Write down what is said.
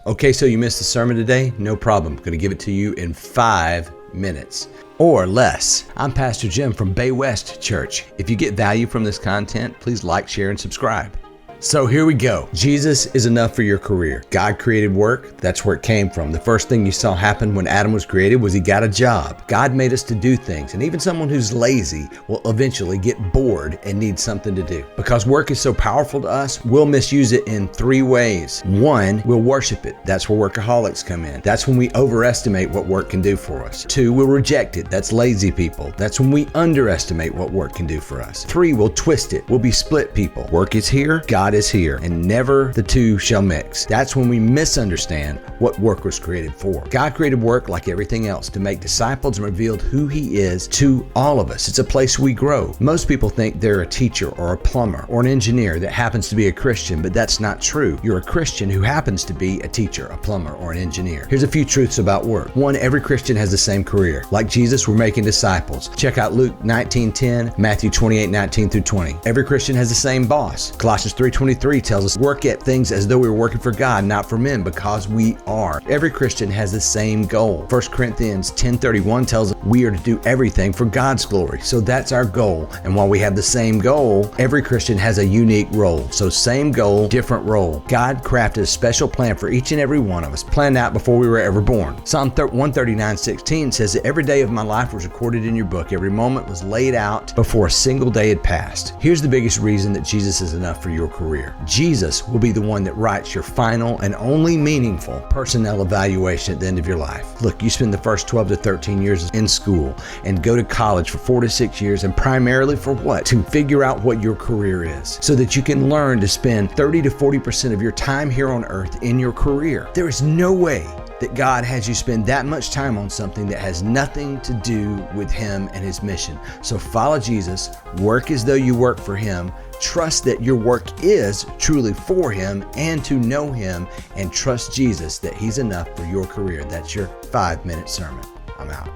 Okay, so you missed the sermon today? No problem. I'm going to give it to you in 5 minutes or less. I'm Pastor Jim from Bay West Church. If you get value from this content, please like, share, and subscribe. So here we go. Jesus is enough for your career. God created work. That's where it came from. The first thing you saw happen when Adam was created was he got a job. God made us to do things, and even someone who's lazy will eventually get bored and need something to do. Because work is so powerful to us, we'll misuse it in 3 ways. 1, we'll worship it. That's where workaholics come in. That's when we overestimate what work can do for us. 2, we'll reject it. That's lazy people. That's when we underestimate what work can do for us. 3, we'll twist it. We'll be split people. Work is here, God is here, and never the two shall mix. That's when we misunderstand what work was created for. God created work like everything else to make disciples and revealed who He is to all of us. It's a place we grow. Most people think they're a teacher or a plumber or an engineer that happens to be a Christian, but that's not true. You're a Christian who happens to be a teacher, a plumber, or an engineer. Here's a few truths about work. 1, every Christian has the same career. Like Jesus, we're making disciples. Check out Luke 19:10, Matthew 28:19 through 20. Every Christian has the same boss. Colossians 3:23 tells us work at things as though we were working for God, not for men, because we are. Every Christian has the same goal. 1 Corinthians 10:31 tells us we are to do everything for God's glory. So that's our goal. And while we have the same goal, every Christian has a unique role. So same goal, different role. God crafted a special plan for each and every one of us, planned out before we were ever born. Psalm 139:16 says that every day of my life was recorded in your book. Every moment was laid out before a single day had passed. Here's the biggest reason that Jesus is enough for your career. Jesus will be the one that writes your final and only meaningful personnel evaluation at the end of your life. Look, you spend the first 12 to 13 years in school and go to college for 4 to 6 years, and primarily for what? To figure out what your career is, so that you can learn to spend 30 to 40% of your time here on earth in your career. There is no way that God has you spend that much time on something that has nothing to do with Him and His mission. So follow Jesus, work as though you work for Him, trust that your work is truly for Him and to know Him, and trust Jesus that He's enough for your career. That's your 5-minute sermon. I'm out.